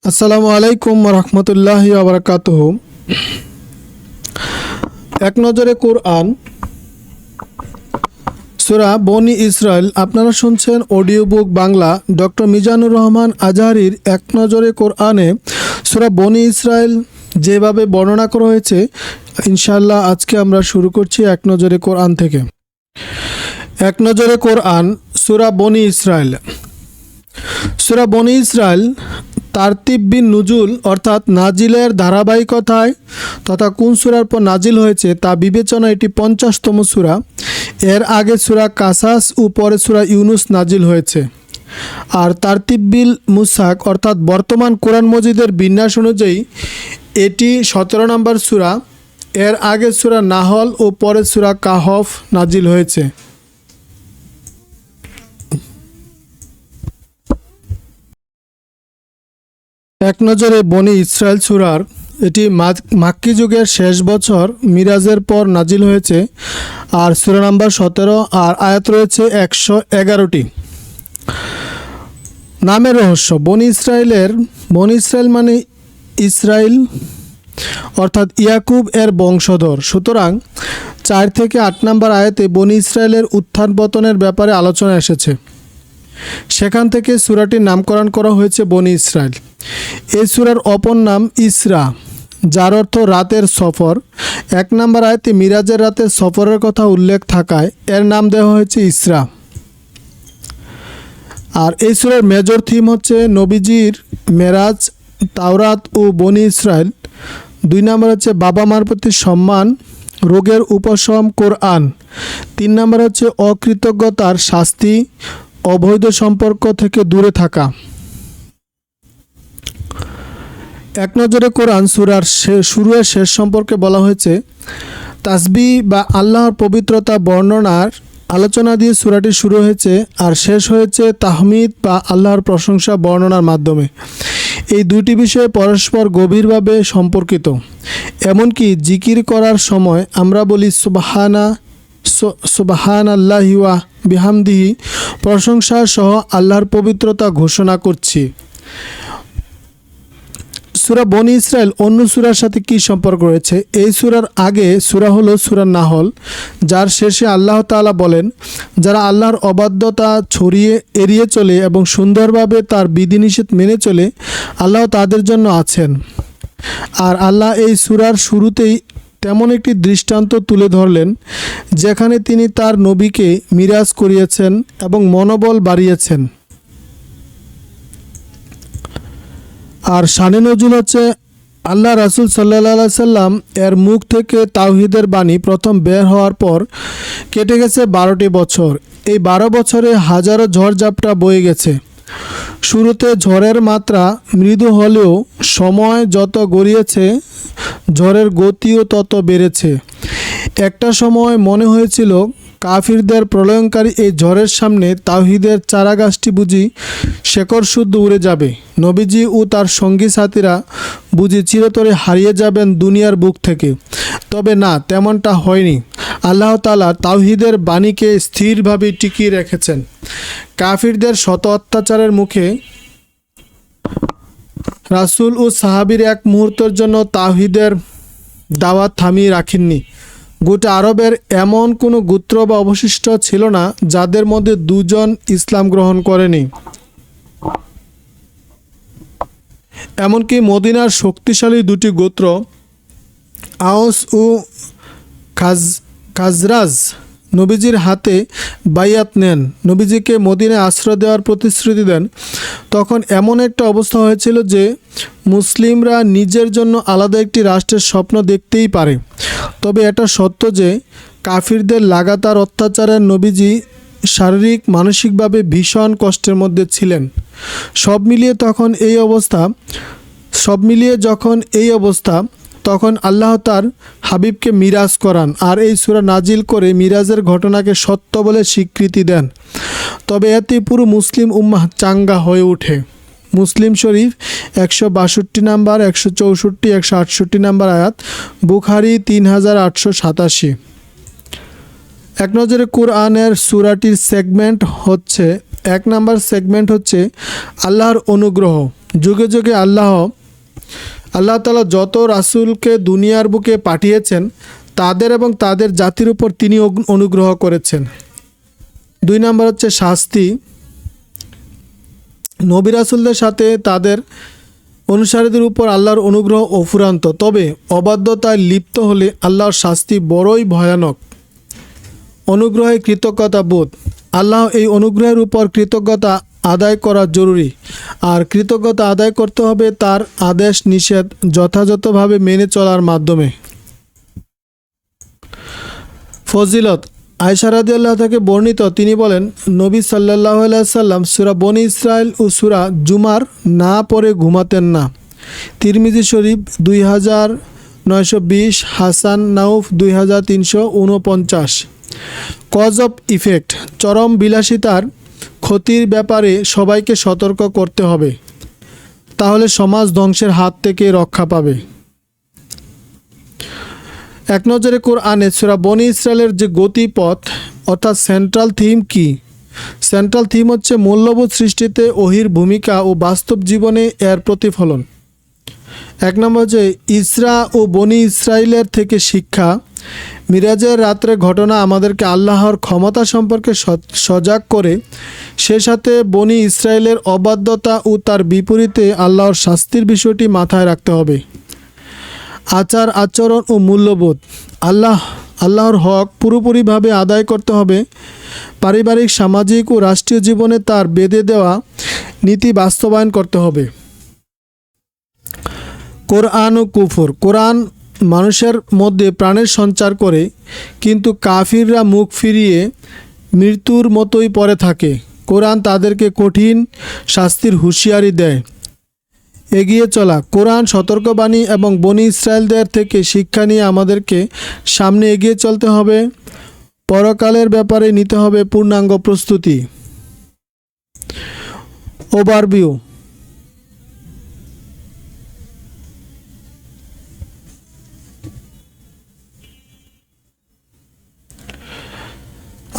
আসসালামু আলাইকুম রহমতুল্লাহি ওয়া বারাকাতুহু। এক নজরে কোরআন, সূরা বনি ইসরাইল। আপনারা শুনছেন audio book Bangla doctor Mizanur Rahman আজহারির এক নজরে কোরআনে সূরা বনি ইসরাইল যেভাবে বর্ণনা করা হয়েছে, ইনশাআল্লাহ আজকে আমরা শুরু করছি এক নজরে কোরআন থেকে। এক নজরে কোরআন, সূরা বনি ইসরাইল। সূরা বনি ইসরাইল তারতিব বিন নুজুল অর্থাৎ নাজিলের ধারাবাহিকতায় তথা কোন সূরার পর নাজিল হয়েছে তা বিবেচনা এটি 50তম সূরা। এর আগে সূরা কাসাস ও পরে সূরা ইউনুস নাজিল হয়েছে। আর তারতিব বিল মুসাক অর্থাৎ বর্তমান কোরআন মজিদের বিন্যাস অনুযায়ী এটি 17 নম্বর সূরা। এর আগে সূরা নাহল ও পরে সূরা কাহফ নাজিল হয়েছে। এক নজরে বনি ইসরাইল সূরার এটি মাক্কি যুগের শেষ বছর মিরাজের পর নাজিল হয়েছে। আর সূরা নাম্বার 17 আর আয়াত রয়েছে 111টি। নামের রহস্য। বনি ইসরাইল মানে ইসরাইল অর্থাৎ ইয়াকুব এর বংশধর। সুতরাং 4 থেকে 8 নম্বর আয়াতে বনি ইসরাইলের উত্থান পতনের ব্যাপারে আলোচনা এসেছে। সেখান থেকে সূরাটির নামকরণ করা হয়েছে বনি ইসরাইল। এই সূরার অপর নাম ইসরা, যার অর্থ রাতের সফর। 1 নম্বর আয়াতে মিরাজের রাতের সফরের কথা উল্লেখ থাকায় এর নাম দেওয়া হয়েছে ইসরা। আর এই সূরার মেজর থিম হচ্ছে নবীজির মেরাজ, তাওরাত ও বনি ইসরাইল। 2 নম্বর হচ্ছে বাবা মার প্রতি সম্মান, রোগের উপশম কোরআন। 3 নম্বর হচ্ছে অকৃতজ্ঞতার শাস্তি, অবৈধ সম্পর্ক থেকে দূরে থাকা। এক নজরে কোরআন সূরার শুরু এর শেষ সম্পর্কে বলা হয়েছে। তাসবিহ বা আল্লাহর পবিত্রতা বর্ণনার আলোচনা দিয়ে সূরাটি শুরু হয়েছে আর শেষ হয়েছে তাহমিদ বা আল্লাহর প্রশংসা বর্ণনার মাধ্যমে। এই দুটি বিষয় পরস্পর গভীরভাবে সম্পর্কিত। এমনকি জিকির করার সময় আমরা বলি সুবহানাল্লাহি ওয়া বিহামদিহি, প্রশংসা সহ আল্লাহর পবিত্রতা ঘোষণা করছি। সূরা বনি ইসরাইল অন্য সূরার সাথে কী সম্পর্ক রয়েছে? এই সূরার আগে সূরা হলো সূরা নাহল, যার শেষে আল্লাহ তাআলা বলেন, যারা আল্লাহর অবাধ্যতা এড়িয়ে চলে এবং সুন্দরভাবে তার বিধিনিষেধ মেনে চলে, আল্লাহ তাদের জন্য আছেন। আর আল্লাহ এই সূরার শুরুতেই তেমন একটি দৃষ্টান্ত তুলে ধরলেন যেখানে তিনি তার নবীকে মিরাজ করিয়েছেন এবং মনোবল বাড়িয়েছেন। আর শানে নজুল হচ্ছে আল্লাহ রাসূল সাল্লাল্লাহু আলাইহি সাল্লাম এর মুখ থেকে তাওহীদের বাণী প্রথম বের হওয়ার পর কেটে গেছে 12টি বছর। এই 12 বছরে হাজারো ঝড়ঝাপটা বয়ে গেছে। শুরুতে ঝড়ের মাত্রা মৃদু হলেও সময় যত গড়িয়েছে ঝড়ের গতিও তত বেড়েছে। একটা সময় মনে হয়েছিল কাফিরদের প্রলয়ঙ্কারী এই ঝড়ের সামনে তাওহীদের চারাগাছটি বুঝি শেকড় শুদ্ধ উড়ে যাবে। নবীজি ও তার সঙ্গী সাথীরা বুঝি চিরতরে হারিয়ে যাবেন দুনিয়ার বুক থেকে। তবে না, তেমনটা হয়নি। আল্লাহ তাআলা তাওহীদের বাণীকে স্থিরভাবে টিকিয়ে রেখেছেন। কাফিরদের শত অত্যাচারের মুখে রাসূল ও সাহাবীর এক মুহূর্তের জন্য তাওহীদের দাওয়াত থামিয়ে রাখেননি। গোটা আরবের এমন কোনো গোত্র বা অবশিষ্ট ছিল না যাদের মধ্যে 2 জন ইসলাম গ্রহণ করেনি। এমনকি মদিনার শক্তিশালী 2টি গোত্র আওস ও খাজরাজ নবীজির হাতে বাইয়াত নেন, নবীজিকে মদিনায় আশ্রয় দেওয়ার প্রতিশ্রুতি দেন। তখন এমন একটা অবস্থা হয়েছিল যে মুসলিমরা নিজের জন্য আলাদা একটি রাষ্ট্রের স্বপ্ন দেখতেই পারে। তবে এটা সত্য যে কাফিরদের লাগাতার অত্যাচারে নবীজি শারীরিক মানসিকভাবে ভীষণ কষ্টের মধ্যে ছিলেন। সব মিলিয়ে যখন এই অবস্থা তখন আল্লাহ তার হাবিবকে মিরাজ করান আর এই সূরা নাজিল করে মিরাজের ঘটনাকে সত্য বলে স্বীকৃতি দেন। তবে এতে পুরো মুসলিম উম্মাহ চাঙ্গা হয়ে ওঠে। মুসলিম শরীফ 162 নাম্বার, 164, 168 নাম্বার আয়াত, বুখারী 3887। এক নজরে কোরআনের সূরাটির সেগমেন্ট হচ্ছে এক নাম্বার সেগমেন্ট হচ্ছে আল্লাহর অনুগ্রহ। যুগে যুগে আল্লাহ তাআলা যত রাসূলকে দুনিয়ার বুকে পাঠিয়েছেন তাদের এবং তাদের জাতির উপর তিনি অনুগ্রহ করেছেন। 2 নাম্বার হচ্ছে শাস্তি। নবী রাসূলদের সাথে তাদের অনুসারীদের উপর আল্লাহর অনুগ্রহ অফুরান্ত, তবে অবাধ্যতায় লিপ্ত হলে আল্লাহর শাস্তি বড়ই ভয়ানক। অনুগ্রহে কৃতজ্ঞতা বোধ। আল্লাহ এই অনুগ্রহের উপর কৃতজ্ঞতা আদায় করা জরুরি, আর কৃতজ্ঞতা আদায় করতে হবে তার আদেশ নিষেধ যথাযথভাবে মেনে চলার মাধ্যমে। ফজিলত। আয়েশা রাদিয়াল্লাহু থেকে বর্ণিত, তিনি বলেন, নবী সাল্লাল্লাহু আলাইহি সাল্লাম সূরা বনী ইসরাইল ও সূরা জুমার না পড়ে ঘুমাতেন না। তিরমিজি শরীফ 2920, হাসান নাউফ 2349। Cause of effect. চরম বিলাসিতার ক্ষতির ব্যাপারে সবাইকে সতর্ক করতে হবে, তাহলে সমাজ ধ্বংসের হাত থেকে রক্ষা পাবে। এক নজরে কোরআনে সূরা বনী ইসরাইলের যে গতিপথ অর্থাৎ সেন্ট্রাল থিম কি? সেন্ট্রাল থিম হচ্ছে মূল্যবোধ সৃষ্টিতে ওহির ভূমিকা ও বাস্তব জীবনে এর প্রতিফলন। এক নম্বর হচ্ছে ইসরা ও বনী ইসরাইলের থেকে শিক্ষা। মিরাজের রাত্রে ঘটনা আমাদেরকে আল্লাহর ক্ষমতা সম্পর্কে সজাগ করে, সে সাথে বনী ইসরাইলের অবাধ্যতা ও তার বিপরীতে আল্লাহর শাস্তির বিষয়টি মাথায় রাখতে হবে। আচার আচরণ ও মূল্যবোধ। আল্লাহর হক পুরোপুরিভাবে আদায় করতে হবে। পারিবারিক, সামাজিক ও রাষ্ট্রীয় জীবনে তার বেঁধে দেওয়া নীতি বাস্তবায়ন করতে হবে। কোরআন ও কুফর। কোরআন মানুষের মধ্যে প্রাণের সঞ্চার করে, কিন্তু কাফিররা মুখ ফিরিয়ে মৃত্যুর মতোই পড়ে থাকে। কোরআন তাদেরকে কঠিন শাস্তির হুঁশিয়ারি দেয়। এগিয়ে চলা। কোরআন সতর্কবাণী এবং বনী ইসরায়েলদের থেকে শিক্ষা নিয়ে আমাদেরকে সামনে এগিয়ে চলতে হবে। পরকালের ব্যাপারে নিতে হবে পূর্ণাঙ্গ প্রস্তুতি। ওভারভিউ।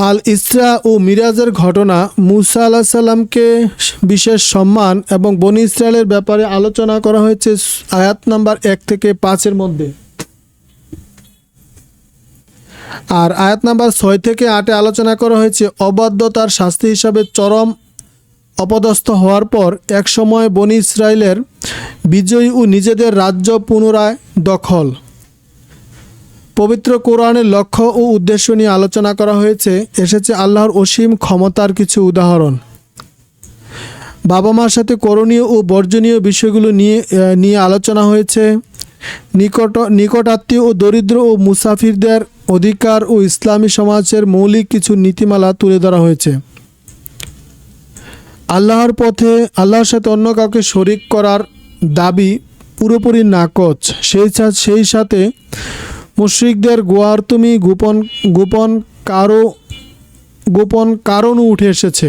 আল ইসরা ও মিরাজের ঘটনা, মুসা আলাইহিস সালামকে বিশেষ সম্মান এবং বনী ইসরায়েলের ব্যাপারে আলোচনা করা হয়েছে আয়াত নাম্বার 1 থেকে 5 মধ্যে। আর আয়াত নাম্বার 6 থেকে 8 আলোচনা করা হয়েছে অবাধ্যতার শাস্তি হিসাবে চরম অপদস্থ হওয়ার পর এক সময় বনী ইসরায়েলের বিজয়ী ও নিজেদের রাজ্য পুনরায় দখল। পবিত্র কোরআনের লক্ষ্য ও উদ্দেশ্য নিয়ে আলোচনা করা হয়েছে। এসেছে আল্লাহর অসীম ক্ষমতার কিছু উদাহরণ। বাবা মার সাথে করণীয় ও বর্জনীয় বিষয়গুলো নিয়ে আলোচনা হয়েছে। নিকট আত্মীয় ও দরিদ্র ও মুসাফিরদের অধিকার ও ইসলামী সমাজের মৌলিক কিছু নীতিমালা তুলে ধরা হয়েছে। আল্লাহর পথে আল্লাহর সাথে অন্য কাউকে শরিক করার দাবি পুরোপুরি নাকচ। সেই সাথে মুশরিকদের গোয়ার্তুমি গোপন কারণও উঠে এসেছে।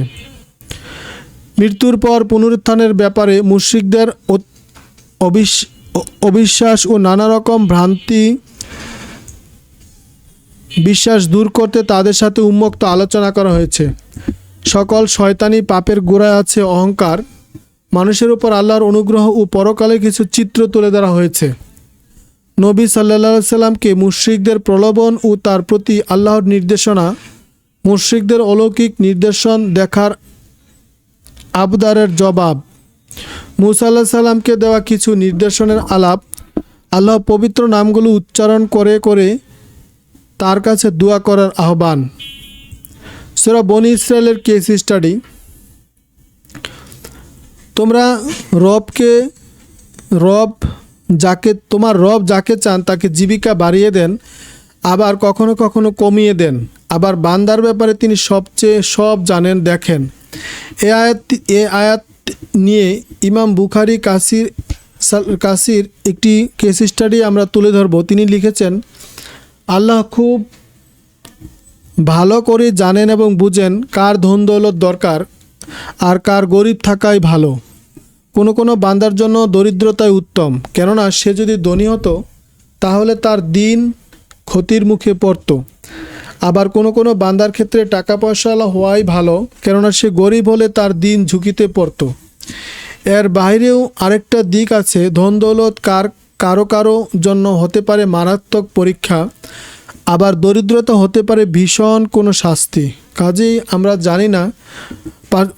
মৃত্যুর পর পুনরুত্থানের ব্যাপারে মুশরিকদের অবিশ্বাস ও নানা রকম ভ্রান্তি বিশ্বাস দূর করতে তাদের সাথে উন্মুক্ত আলোচনা করা হয়েছে। সকল শয়তানি পাপের গোড়ায় আছে অহংকার। মানুষের উপর আল্লাহর অনুগ্রহ ও পরকালে কিছু চিত্র তুলে ধরা হয়েছে। নবী সাল্লাল্লাহু আলাইহি সাল্লামকে মুশরিকদের প্রলোভন ও তার প্রতি আল্লাহর নির্দেশনা, মুশরিকদের অলৌকিক নির্দেশন দেখার আবদারের জবাব, মুসা আলাইহিস সালামকে দেওয়া কিছু নির্দেশনের আলাপ, আল্লাহ পবিত্র নামগুলো উচ্চারণ করে করে তার কাছে দোয়া করার আহ্বান। সূরা বনী ইসরাইলের কেস স্টাডি। তোমার রব যাকে চান তাকে জীবিকা বাড়িয়ে দেন, আবার কখনো কখনো কমিয়ে দেন। আবার বান্দার ব্যাপারে তিনি সব জানেন, দেখেন। এ আয়াত নিয়ে ইমাম বুখারী কাসির একটি কেস স্টাডি আমরা তুলে ধরব। তিনি লিখেছেন, আল্লাহ খুব ভালো করে জানেন এবং বুঝেন কার ধন দৌলত দরকার আর কার গরিব থাকাই ভালো। কোনো বান্দার জন্য দরিদ্রতাই উত্তম, কেননা সে যদি ধনী হতো তাহলে তার দিন ক্ষতির মুখে পড়ত, আবার কোনো কোনো বান্দার ক্ষেত্রে টাকা পয়সাওয়ালা হওয়াই ভালো, কেননা সে গরিব হলে তার দিন ঝুঁকিতে পড়তো। এর বাইরেও আরেকটা দিক আছে, ধন দৌলত কারো কারো জন্য হতে পারে মারাত্মক পরীক্ষা, আবার দরিদ্রতা হতে পারে ভীষণ কোনো শাস্তি। কাজেই আমরা জানি না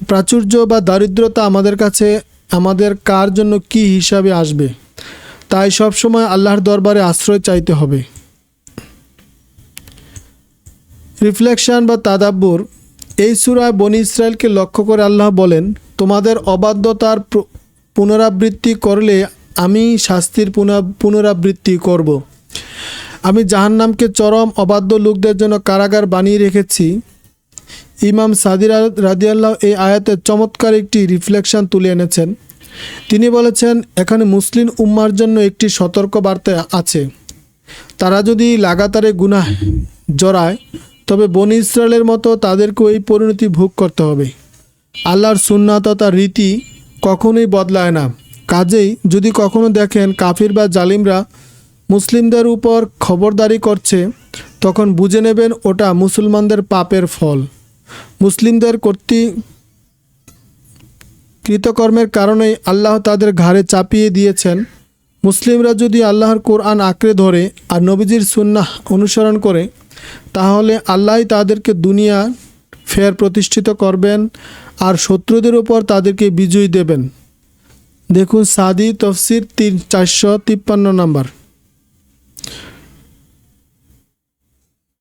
প্রাচুর্য বা দারিদ্রতা আমাদের কাছে আমাদের কার জন্য কি হিসাবে আসবে, তাই সবসময় আল্লাহর দরবারে আশ্রয় চাইতে হবে। রিফ্লেকশন বা তাদাব্বুর, এই সূরায় বনী ইসরায়েলকে লক্ষ্য করে আল্লাহ বলেন, তোমাদের অবাধ্যতার পুনরাবৃত্তি করলে আমি শাস্তির পুনরাবৃত্তি করব। আমি জাহান্নামকে চরম অবাধ্য লোকদের জন্য কারাগার বানিয়ে রেখেছি। ইমাম সাদি রাদিয়াল্লাহু এই আয়াতে চমৎকার একটি রিফ্লেকশন তুলে এনেছেন। তিনি বলেছেন, এখানে মুসলিম উম্মার জন্য একটি সতর্ক বার্তা আছে। তারা যদি লাগাতারে গুনাহ জড়ায় তবে বনী ইসরায়েলের মতো তাদেরকেও এই পরিণতি ভোগ করতে হবে। আল্লাহর সুন্নাত তার রীতি কখনোই বদলায় না। কাজেই যদি কখনো দেখেন কাফির বা জালিমরা মুসলিমদের উপর খবরদারি করছে, তখন বুঝে নেবেন ওটা মুসলমানদের পাপের ফল। মুসলিমদের কৃতকর্মের কারণেই আল্লাহ তাদের ঘাড়ে চাপিয়ে দিয়েছেন। মুসলিমরা যদি আল্লাহর কোরআন আঁকড়ে ধরে আর নবীজির সুন্নাহ অনুসরণ করে, তাহলে আল্লাহই তাদেরকে দুনিয়া ফের প্রতিষ্ঠিত করবেন আর শত্রুদের উপর তাদেরকে বিজয়ী দেবেন। দেখুন সাদি তফসির 453 নম্বর।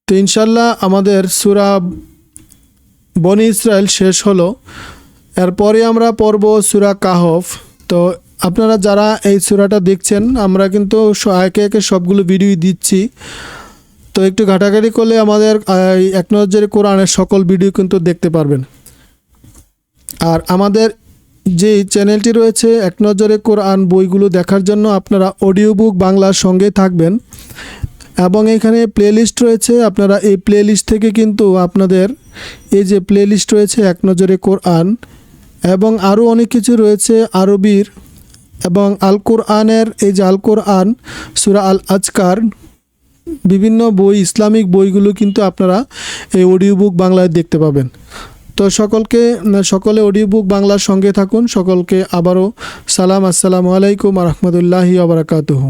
তো ইনশাল্লাহ আমাদের সূরা বনী ইসরায়েল শেষ হলো। এরপরে আমরা পড়ব সূরা কাহফ। তো আপনারা যারা এই সূরাটা দেখছেন, আমরা কিন্তু একে একে সবগুলো ভিডিও দিচ্ছি, তো একটু ঘাটাঘাটি করলে আমাদের এক নজরে কোরআনের সকল ভিডিও কিন্তু দেখতে পারবেন। আর আমাদের যে চ্যানেলটি রয়েছে এক নজরে কোরআন বইগুলো দেখার জন্য আপনারা অডিও বুক বাংলার সঙ্গে থাকবেন, এবং এখানে প্লেলিস্ট রয়েছে। আপনারা এই প্লেলিস্ট থেকে কিন্তু আপনাদের এই যে প্লেলিস্ট রয়েছে এক নজরে কোরআন, এবং আরও অনেক কিছু রয়েছে আরবির, এবং আল কোরআনের এই যে আল কোরআন, সূরা আল আজকার, বিভিন্ন বই, ইসলামিক বইগুলো কিন্তু আপনারা এই অডিও বুক বাংলায় দেখতে পাবেন। তো সকলে অডিও বুক বাংলার সঙ্গে থাকুন। সকলকে আবারও সালাম, আসসালামু আলাইকুম ওয়া রাহমাতুল্লাহি ওয়া বারাকাতুহু।